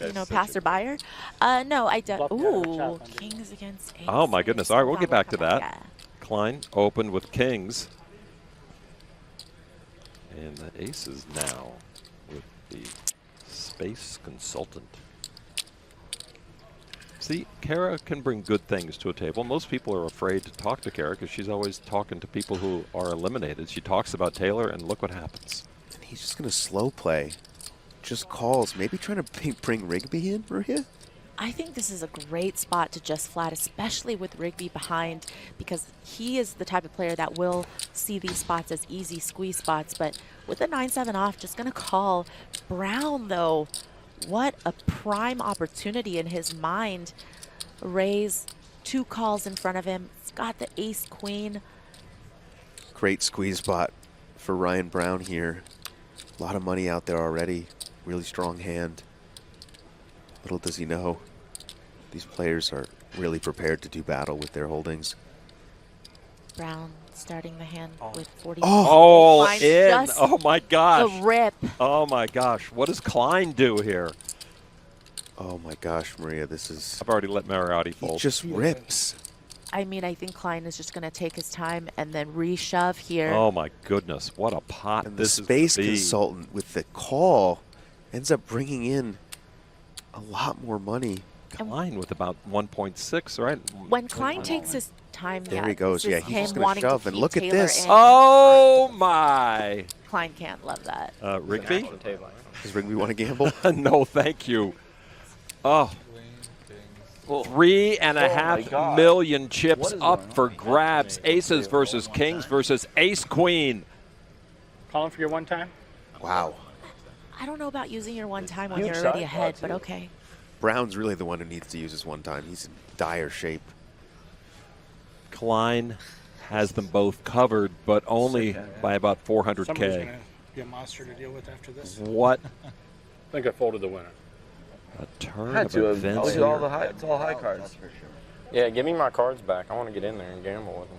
you know, passerby. No, I don't. Ooh, kings against aces. Oh my goodness! All right, we'll get back to that. Yeah. Klein opened with kings, and the aces now with the space consultant. See, Kara can bring good things to a table. Most people are afraid to talk to Kara because she's always talking to people who are eliminated. She talks about Taylor, and look what happens. And he's just going to slow play. Just calls. Maybe trying to bring Rigby in, Maria? I think this is a great spot to just flat, especially with Rigby behind, because he is the type of player that will see these spots as easy squeeze spots. But with the 9-7 off, just going to call. Brown, though, what a prime opportunity in his mind. Raise, 2 calls in front of him. He's got the ace-queen. Great squeeze spot for Ryan Brown here. A lot of money out there already. Really strong hand. Little does he know, these players are really prepared to do battle with their holdings. Brown starting the hand with 40. Oh, in. Oh, my gosh. The rip. Oh, my gosh. What does Klein do here? Oh, my gosh, Maria, this is... I've already let Mariotti fold. He just rips. I mean, I think Klein is just going to take his time and then reshove here. Oh, my goodness. What a pot And this the space is consultant with the call ends up bringing in a lot more money. Klein with about 1.6, right? When Klein takes his time, There he goes. Yeah, he's just going to shove. And look at Taylor this. Oh, my. Klein can't love that. Rigby? Does Rigby want to gamble? No, thank you. Oh. $3.5 million chips up for grabs. Aces versus kings versus ace-queen. Calling for your one time? Wow. I don't know about using your one time when you're already ahead, but okay. Brown's really the one who needs to use his one time. He's in dire shape. Klein has them both covered, but only by about 400K. Somebody's going to be a monster to deal with after this. What? I think I folded the winner. A turn of events It's here. all high cards. Yeah, give me my cards back. I want to get in there and gamble with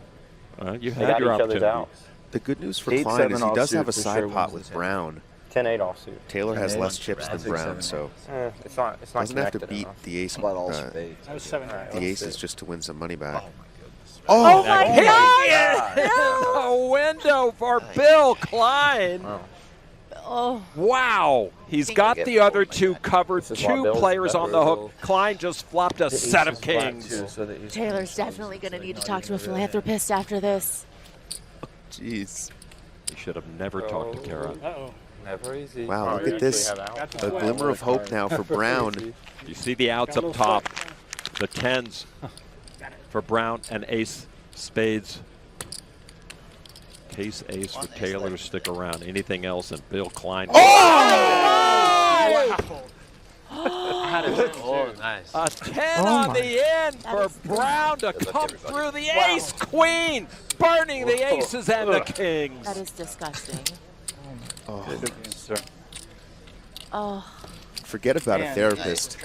them. You They had got your each other's opportunity. outs. The good news for 8-7 Klein is he does offsuit have a for side sure pot wins with the Brown. 10-8 offsuit. Taylor has 10-8. less chips than That's Brown, 6-7. so It's not doesn't have to connected beat enough. the ace. But all spades. That was 7. The aces just to win some money back. Oh my God! A window for Bill Klein. Oh. Wow. He's got the other two covered. Two players on the hook. Klein just flopped a set of kings. Taylor's definitely going to need to talk to a philanthropist after this. Jeez. He should have never talked to Kara. Uh-oh. Never easy. Wow, look at this. A glimmer of hope now for Brown. You see the outs up top. The 10s for Brown and ace spades. Case ace for Taylor to stick around. Anything else and Bill Klein. Oh, nice. A 10 on the end for Brown to come through the ace-queen, burning the aces and the kings. That is disgusting. Oh. Forget about a therapist.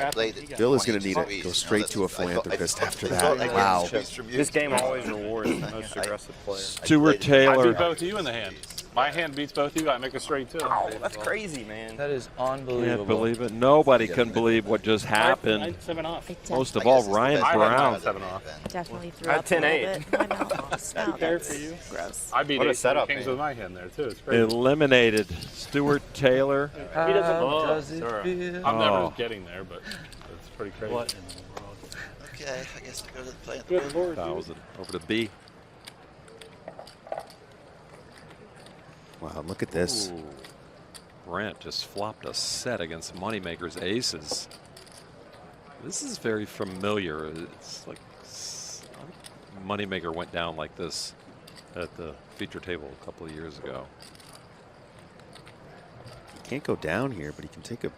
Bill is going to need to go straight to a philanthropist after that. Wow. This game always rewards the most aggressive player. Stuart I Taylor. beat both of you in the hand. My hand beats both of you. I make a straight too. Oh, that's crazy, man. That is unbelievable. Can't believe it. Nobody can believe what just I happened. had 7 off. Most of all, Ryan Brown. 7 off. Definitely threw I up had a 10-8. little bit. My mouth just now. Fair That's for you. gross. I beat What a 8 setup, kings man. with my hand there too. It's crazy. Eliminated Stuart Taylor. He doesn't Does it feel? I'm never Oh. getting there, but it's pretty crazy. What in the world? Okay, I guess I go to the play. Good lord, dude. 1,000 over to B. Wow, look at this. Ooh. Brent just flopped a set against Moneymaker's aces. This is very familiar. It's like Moneymaker went down like this at the feature table a couple of years ago. He can't go down here, but he can take a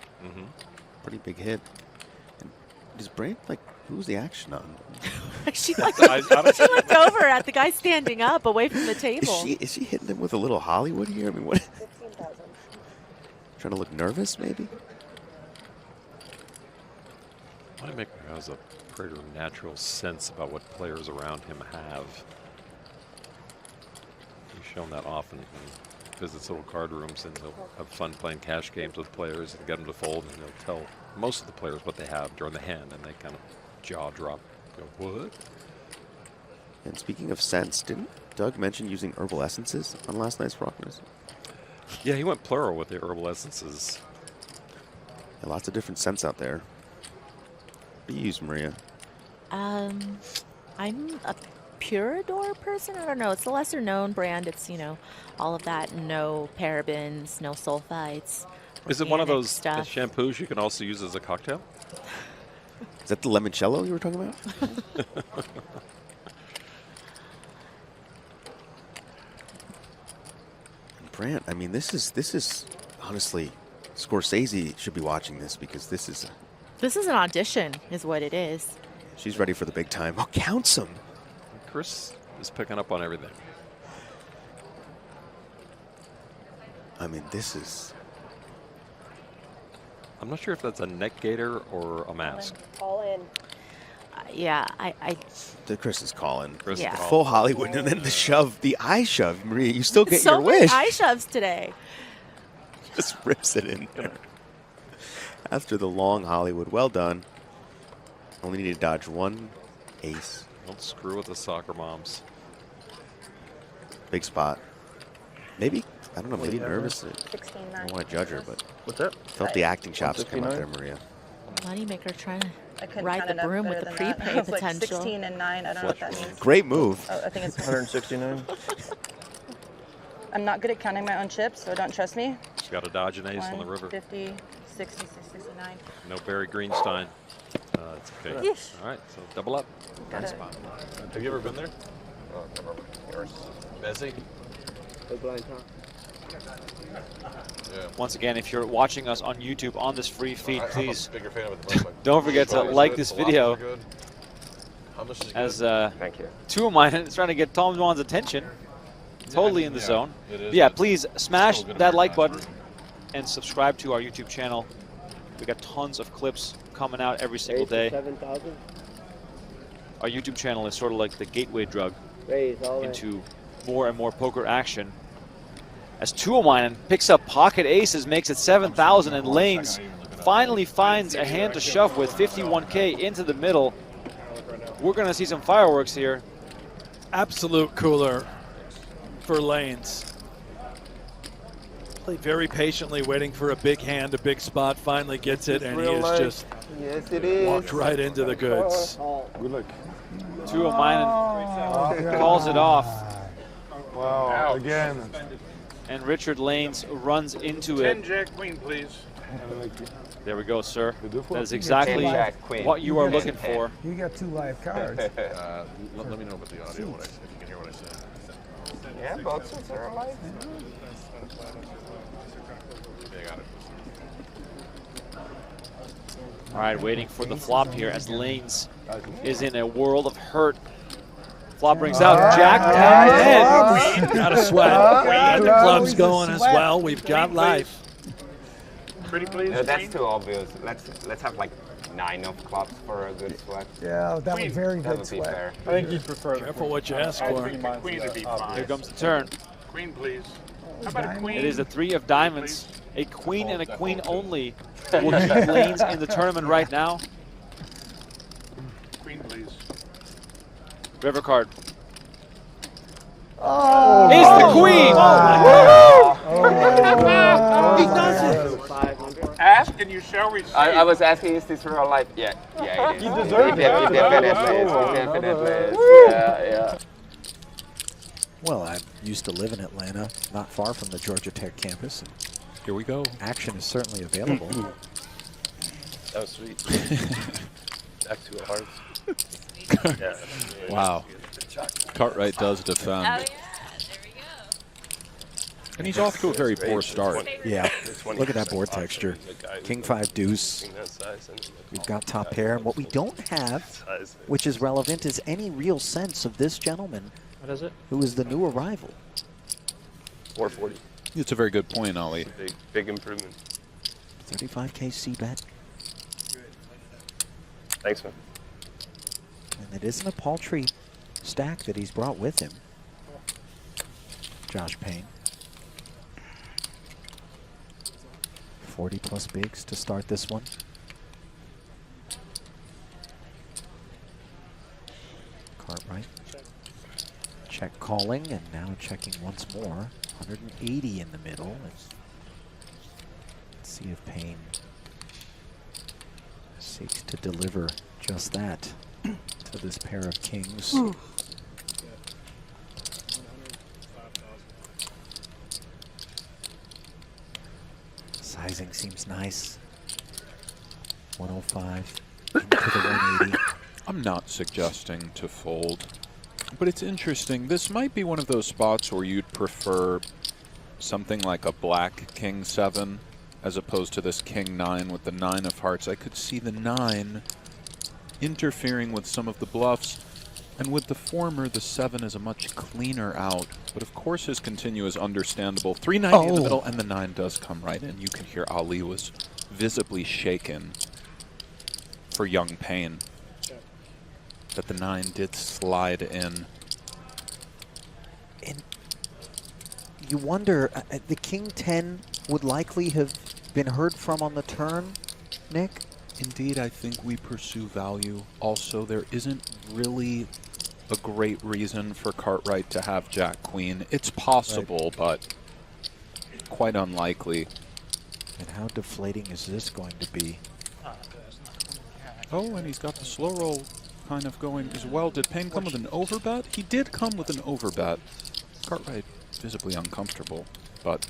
pretty big hit. And does Brant, like, who's the action on? she looked over at the guy standing up away from the table. Is she hitting him with a little Hollywood here? I mean, what? Trying to look nervous, maybe? Moneymaker has a pretty natural sense about what players around him have. He's shown that often when he visits little card rooms, and he'll have fun playing cash games with players and get them to fold, and he'll tell most of the players what they have during the hand, and they kind of jaw drop. Go, what? And speaking of scents, didn't Doug mention using herbal essences on last night's Rockness? Yeah, he went plural with the herbal essences. Yeah, lots of different scents out there. What do you use, Maria? I'm a Purador person. I don't know. It's a lesser known brand. It's, you know, all of that. No parabens, no sulfites. Is it one of organic those stuff. shampoos you can also use as a cocktail? Is that the limoncello you were talking about? Brant, I mean, this is honestly, Scorsese should be watching this because this is an audition, is what it is. she's ready for the big time. Oh, counts them. Chris is picking up on everything. I mean, this is. I'm not sure if that's a neck gaiter or a mask. All in. Yeah, I The Chris is calling. Chris Yeah. is calling. Full Hollywood, and then the shove, the eye shove. Maria, you still get so your many wish. eye shoves today. Just rips it in there. After the long Hollywood. Well done. Only need to dodge one ace. Don't screw with the soccer moms. Big spot. Maybe, I don't know, maybe nervous. 16-9. I don't want to judge her, but What's that? felt the acting chops come out there, Maria. Moneymaker trying to I couldn't ride count the it up broom with better the than that. prepay I was like potential. 16 and 9. I don't know what that means. Great move. Oh, I think it's. 169. I'm not good at counting my own chips, so don't trust me. She's got to dodge an ace on the river. 50, 60, 69. No Barry Greenstein. It's okay. Yeesh. All right, so double up. Got Nice it. spot. Have you ever been there? Busy? Once again, if you're watching us on YouTube on this free feed, please I'm a bigger fan of it than most. don't forget to Quality is like good, this velocities video are good, hummus is as good. Thank you. two of mine is trying to get Tom Dwan's attention. Totally in the Yeah, zone. it is, Yeah, but please it's smash still good that like American button and subscribe to our YouTube channel. We got tons of clips coming out every single day. 7,000. Our YouTube channel is sort of like the gateway drug Raise all in. into more and more poker action. As Tuomainen picks up pocket aces, makes it 7,000, and Lanes finally finds a hand to shove with 51K into the middle. We're going to see some fireworks here. Absolute cooler for Lanes. Played very patiently, waiting for a big hand, a big spot, finally gets it, and he is just Yes, it is. walked right into the goods. Good luck. Tuomainen calls it off, Wow. Again. and Richard Lanes runs into 10 it. Jack Queen, please. There we go, sir. That is exactly Jack Queen. what you are looking for. You got 2 live cards. Let me know about the audio, if you can hear what I said. Yeah, boxes are alive. Yeah, got it. All right, waiting for the flop here as Lanes is in a world of hurt. Flop brings out Jack 10. Got a sweat. Got the clubs going as well. We've got life. Pretty please. No, that's too obvious. Let's have like 9 of clubs for a good sweat. Yeah, that was very That good would be sweat. fair. I think you prefer Careful what you ask I for. think a queen would be fine. Here comes the turn. Queen, please. How about a queen? It is a 3 of diamonds. A queen and a queen only will keep Lanes in the tournament right now. Queen, please. River card. Oh! Is the queen! He does it. Ask and you shall receive. I was asking, is this real life? Yeah, it is. You deserve it. Definitely. Yeah. Well, I used to live in Atlanta, not far from the Georgia Tech campus. And here we go. Action is certainly available. That was sweet. Back to a heart. Yeah. Wow. Cartwright does defend. Oh, And he's off to a very poor start. Yeah, look at that board texture. King 5 deuce. We've got top pair, and what we don't have, which is relevant, is any real sense of this gentleman. What is it? Who is the new arrival. 440. It's a very good point, Ollie. Big improvement. 35K C-bet. Thanks, man. And it isn't a paltry stack that he's brought with him. Josh Payne. 40 plus bigs to start this one. Right. Check calling, and now checking once more. 180 in the middle. Let's see if Payne seeks to deliver just that to this pair of kings. Sizing seems nice. 105 into the 180. I'm not suggesting to fold, but it's interesting. This might be one of those spots where you'd prefer something like a black king 7 as opposed to this king 9 with the 9 of hearts. I could see the 9 interfering with some of the bluffs, and with the former, the 7 is a much cleaner out. But of course his continue is understandable. 390 in the middle, and the 9 does come right in. You can hear Ali was visibly shaken for young Payne that the 9 did slide in. And you wonder, the king 10 would likely have been heard from on the turn, Nick? Indeed, I think we pursue value. Also, there isn't really a great reason for Cartwright to have Jack Queen. It's possible, but quite unlikely. And how deflating is this going to be? Oh, and he's got the slow roll kind of going as well. Did Payne come with an overbet? He did come with an overbet. Cartwright visibly uncomfortable, but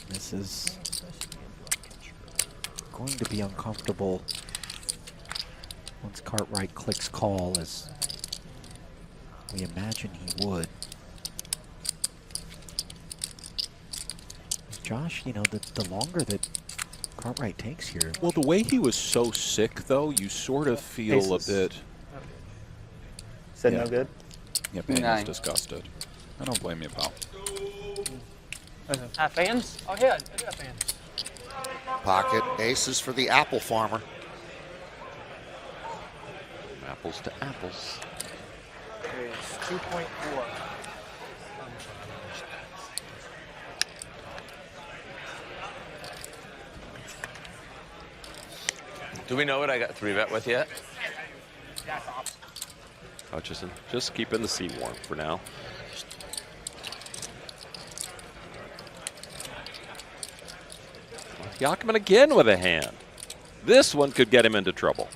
this is going to be uncomfortable once Cartwright clicks call, as we imagine he would. Josh, you know, the longer that Cartwright takes here. Well, the way he was so sick, though, you sort of feel a bit. Said no good? Yeah, Payne was disgusted. I don't blame you, pal. Fans? Oh, yeah, I do have fans. Pocket aces for the apple farmer. Apples to apples. It's 2.4. Do we know what I got 3-bet with yet? Hutchison, just keeping the seat warm for now. Yachman again with a hand. This one could get him into trouble.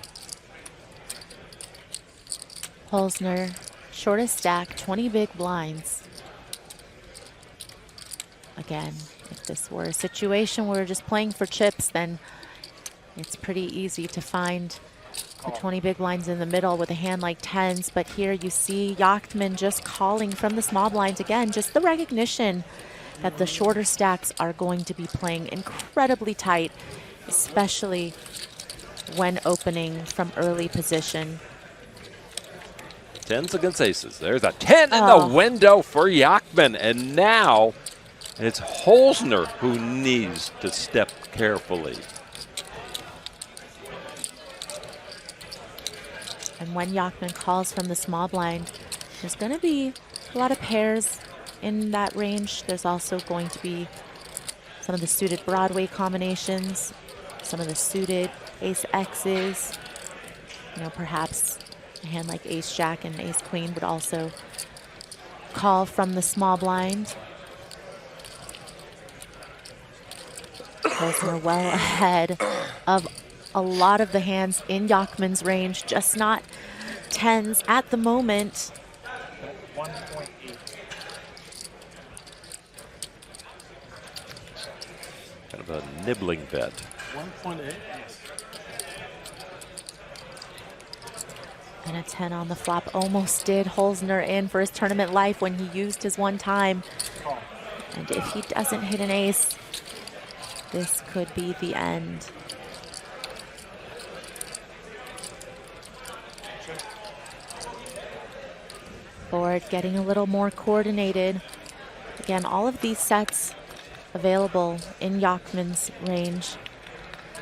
Holzner, shortest stack, 20 big blinds. Again, if this were a situation where we're just playing for chips, then it's pretty easy to find the 20 big blinds in the middle with a hand like tens. But here you see Yachman just calling from the small blinds again, just the recognition that the shorter stacks are going to be playing incredibly tight, especially when opening from early position. Tens against aces. There's a 10 in the window for Yachman. And now it's Holzner who needs to step carefully. And when Yachman calls from the small blind, there's going to be a lot of pairs in that range. There's also going to be some of the suited Broadway combinations, some of the suited ace-X's. You know, perhaps a hand like ace-jack and ace-queen would also call from the small blind. Holzner well ahead of a lot of the hands in Yachman's range, just not tens at the moment. 1.8. Kind of a nibbling bet. 1.8. And a 10 on the flop almost did Holzner in for his tournament life when he used his one time. And if he doesn't hit an ace, this could be the end. Board getting a little more coordinated. Again, all of these sets available in Yachman's range.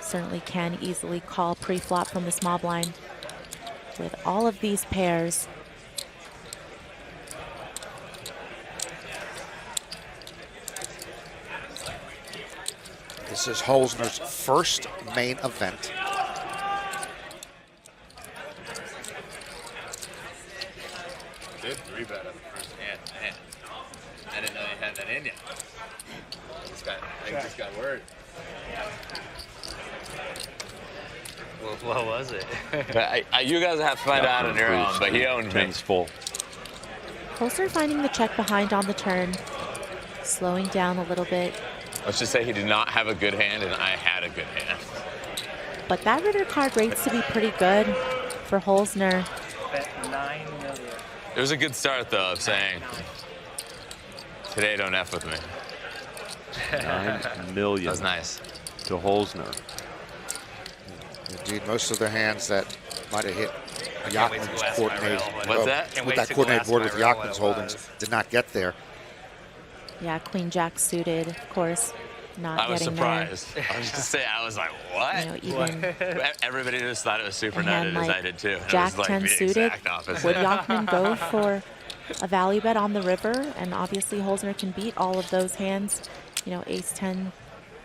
Certainly can easily call pre-flop from the small blind with all of these pairs. This is Holzner's first main event. Did 3-bet on the first hand. Man, I didn't know you had that in you. I just got word. What was it? You guys have to find out on your own, but he owned me. Ten's full. Holzner finding the check behind on the turn, slowing down a little bit. Let's just say he did not have a good hand, and I had a good hand. But that Ritter card rates to be pretty good for Holzner. Bet 9 million. It was a good start, though, of saying, today don't F with me. 9 million. That was nice. To Holzner. Indeed, most of the hands that might have hit Yachman's coordinated, What's that? with that coordinated board with Yachman's holdings, did not get there. Yeah, Queen Jack suited, of course, not I was getting surprised. I was just saying, I was like, what? You know, even everybody just thought it was super a hand nutted as like I did too. And Jack it was like 10 the suited. exact opposite. Would Yachman go for a value bet on the river? And obviously Holzner can beat all of those hands. You know, Ace 10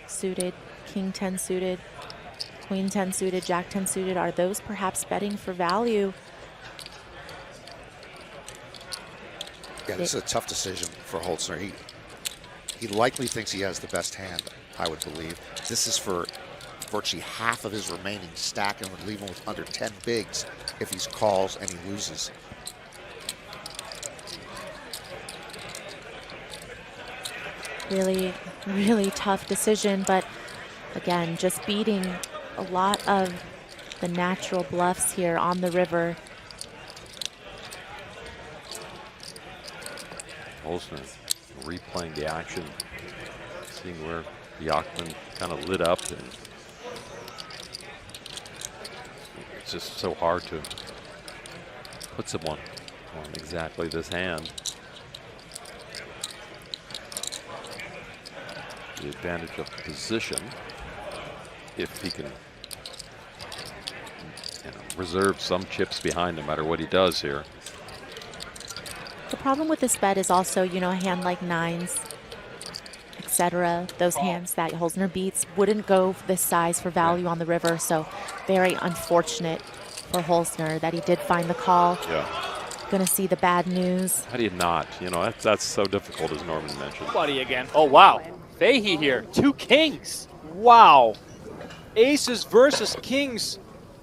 suited, King 10 suited, Queen 10 suited, Jack 10 suited. Are those perhaps betting for value? Yeah, this is a tough decision for Holzner. He likely thinks he has the best hand, I would believe. This is for virtually half of his remaining stack and would leave him with under 10 bigs if he calls and he loses. Really, really tough decision, but again, just beating a lot of the natural bluffs here on the river. Holzner replaying the action, seeing where Yachman kind of lit up. And it's just so hard to put someone on exactly this hand. The advantage of position, if he can reserve some chips behind no matter what he does here. The problem with this bet is also, you know, a hand like nines, etc. Those hands that Holzner beats wouldn't go this size for value on the river. So very unfortunate for Holzner that he did find the call. Yeah. Going to see the bad news. How do you not? You know, that's so difficult, as Norman mentioned. Buddy again. Oh, wow. Fahey here. 2 kings. Wow. Aces versus kings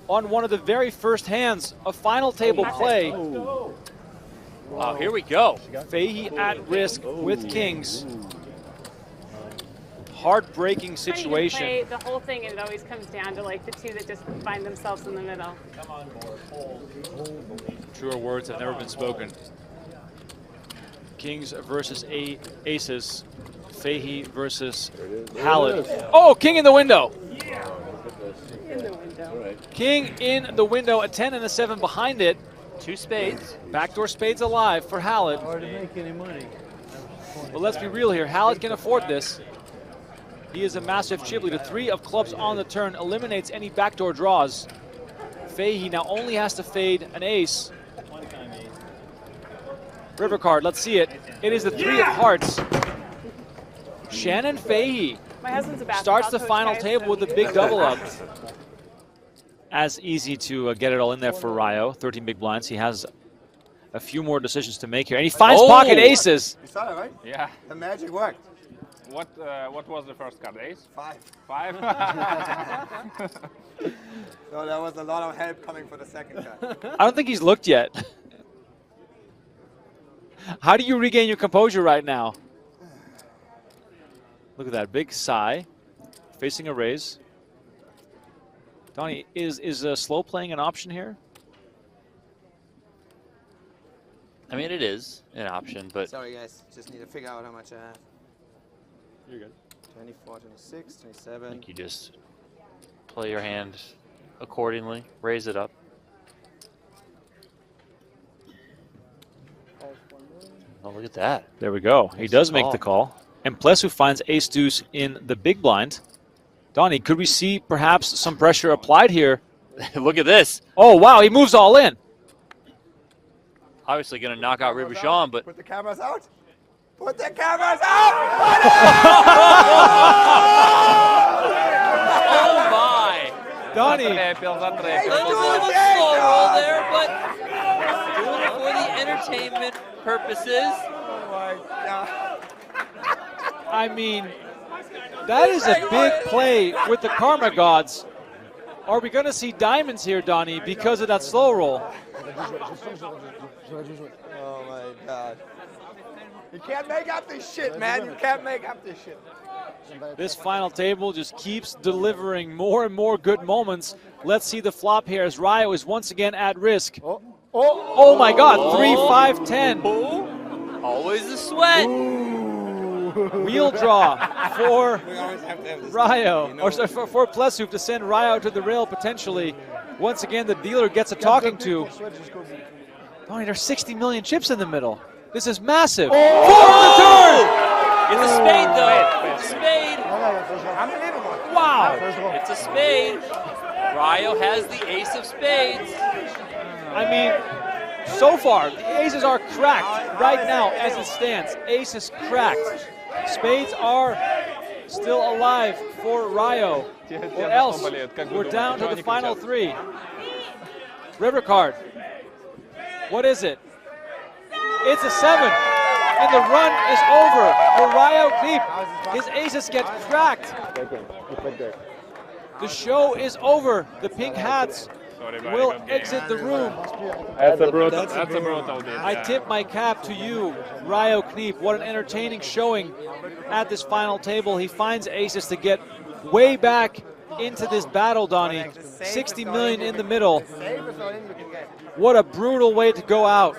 on one of the very first hands of final table play. Wow, here we go. Fahey at risk with kings. Heartbreaking situation. Play the whole thing, and it always comes down to like the two that just find themselves in the middle. Come on, board. Truer words have never been spoken. Kings versus aces. Fahey versus Hallett. Oh, king in the window. In the window. King in the window, a 10 and a 7 behind it. 2 spades. Backdoor spades alive for Hallett. Hard to make any money. But let's be real here. Hallett can afford this. He is a massive chip leader. 3 of clubs on the turn eliminates any backdoor draws. Fahey now only has to fade an ace. River card, let's see it. It is the 3 of hearts. Shannon Fahey My husband's a starts the basketball final coach, table with a big double up. As easy to get it all in there for Ryo. 13 big blinds. He has a few more decisions to make here. And he finds pocket aces. You saw that, right? Yeah. The magic worked. What was the first card? Ace? 5. 5? So there was a lot of help coming for the second card. I don't think he's looked yet. How do you regain your composure right now? Look at that big sigh, facing a raise. Donnie, is slow playing an option here? I mean, it is an option, but Sorry, guys. Just need to figure out how much I have. You're good. 24, 26, I 27. think you just play your hand accordingly, raise it up. Oh, look at that. There we go. He does make the call. And Plesu finds ace deuce in the big blind. Donnie, could we see perhaps some pressure applied here? Look at this. Oh, wow, he moves all in. Obviously going to knock out Ribuchon, but Put the cameras out. Put the cameras out! Donnie. Let's do a slow roll there, but doing it for the entertainment purposes. Oh my God. I mean, that is a big play with the Karma Gods. Are we going to see diamonds here, Donnie, because of that slow roll? Oh my God. You can't make up this shit, man. You can't make up this shit. This final table just keeps delivering more and more good moments. Let's see the flop here as Ryo is once again at risk. Oh my God, 3, 5, 10. Always a sweat. Wheel draw for Ryo, or sorry, for Pleshoop to send Ryo to the rail potentially. Once again, the dealer gets a talking to. Donnie, there's 60 million chips in the middle. This is massive. Fourth return! It's a spade, though. It's a spade. Wow. It's a spade. Ryo has the ace of spades. I mean, so far, the aces are cracked right now as it stands. Ace is cracked. Spades are still alive for Ryo. Or else, we're down to the final 3. River card. What is it? It's a 7. And the run is over for Ryo Kniep. His aces get cracked. The show is over. The pink hats will exit the room. That's a brutal. That's a brutal game. I tip my cap to you, Ryo Kniep. What an entertaining showing at this final table. He finds aces to get way back into this battle, Donnie. 60 million in the middle. What a brutal way to go out.